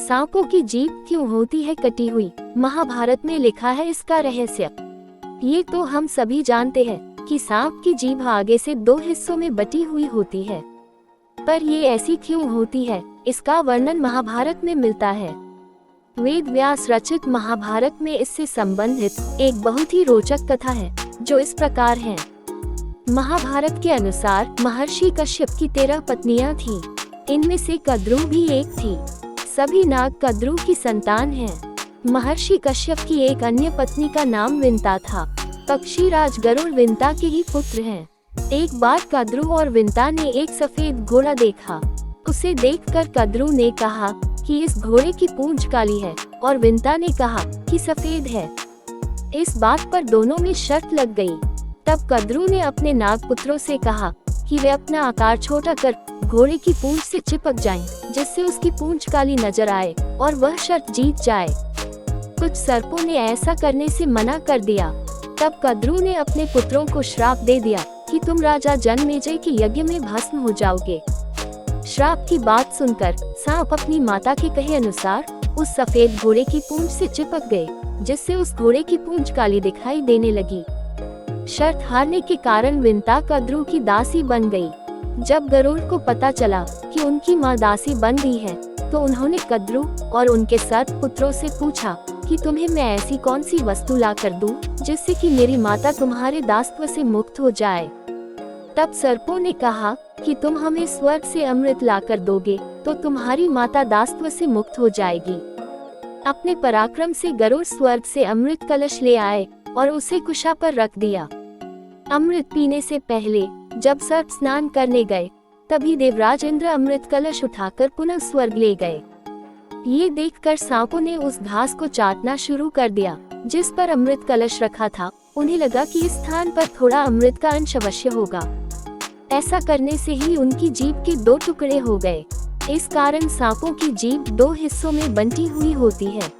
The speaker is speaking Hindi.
सांपों की जीभ क्यों होती है कटी हुई? महाभारत में लिखा है इसका रहस्य। ये तो हम सभी जानते हैं कि सांप की जीभ आगे से दो हिस्सों में बटी हुई होती है, पर ये ऐसी क्यों होती है, इसका वर्णन महाभारत में मिलता है। वेद व्यास रचित महाभारत में इससे संबंधित एक बहुत ही रोचक कथा है, जो इस प्रकार है। महाभारत के अनुसार महर्षि कश्यप की 13 पत्नियां थीं। इनमें से कद्रू भी एक थी। सभी नाग कद्रू की संतान हैं। महर्षि कश्यप की एक अन्य पत्नी का नाम विंता था। पक्षीराज गरुड़ विंता के ही पुत्र हैं। एक बार कद्रू और विंता ने एक सफेद घोड़ा देखा। उसे देखकर कद्रू ने कहा कि इस घोड़े की पूंछ काली है, और विंता ने कहा कि सफेद है। इस बात पर दोनों में शर्त लग गई। तब कद्रू ने अपने नाग पुत्रों से कहा कि वे अपना आकार छोटा कर घोड़े की पूंछ से चिपक जाएं, जिससे उसकी पूंछ काली नजर आए और वह शर्त जीत जाए। कुछ सर्पों ने ऐसा करने से मना कर दिया। तब कद्रू ने अपने पुत्रों को श्राप दे दिया कि तुम राजा जनमेजय के यज्ञ में भस्म हो जाओगे। श्राप की बात सुनकर सांप अपनी माता के कहे अनुसार उस सफेद घोड़े की पूंछ से चिपक गए, जिससे उस घोड़े की पूंछ काली दिखाई देने लगी। शर्त हारने के कारण विंता कद्रू की दासी बन गई। जब गरुड़ को पता चला कि उनकी माँ दासी बन गई है, तो उन्होंने कद्रू और उनके सर्प पुत्रों से पूछा कि तुम्हें मैं ऐसी कौन सी वस्तु ला कर दूं, जिससे कि मेरी माता तुम्हारे दासत्व से मुक्त हो जाए। तब सर्पों ने कहा कि तुम हमें स्वर्ग से अमृत ला कर दोगे, तो तुम्हारी माता दासत्व से मुक्त हो जाएगी। अपने पराक्रम से गरुड़ स्वर्ग से अमृत कलश ले आए और उसे कुशा पर रख दिया। अमृत पीने से पहले जब सर्प स्नान करने गए, तभी देवराज इंद्र अमृत कलश उठाकर पुनः स्वर्ग ले गए। ये देखकर सांपों ने उस घास को चाटना शुरू कर दिया जिस पर अमृत कलश रखा था। उन्हें लगा कि इस स्थान पर थोड़ा अमृत का अंश अवश्य होगा। ऐसा करने से ही उनकी जीभ के 2 टुकड़े हो गए। इस कारण सांपों की जीभ 2 हिस्सों में बंटी हुई होती है।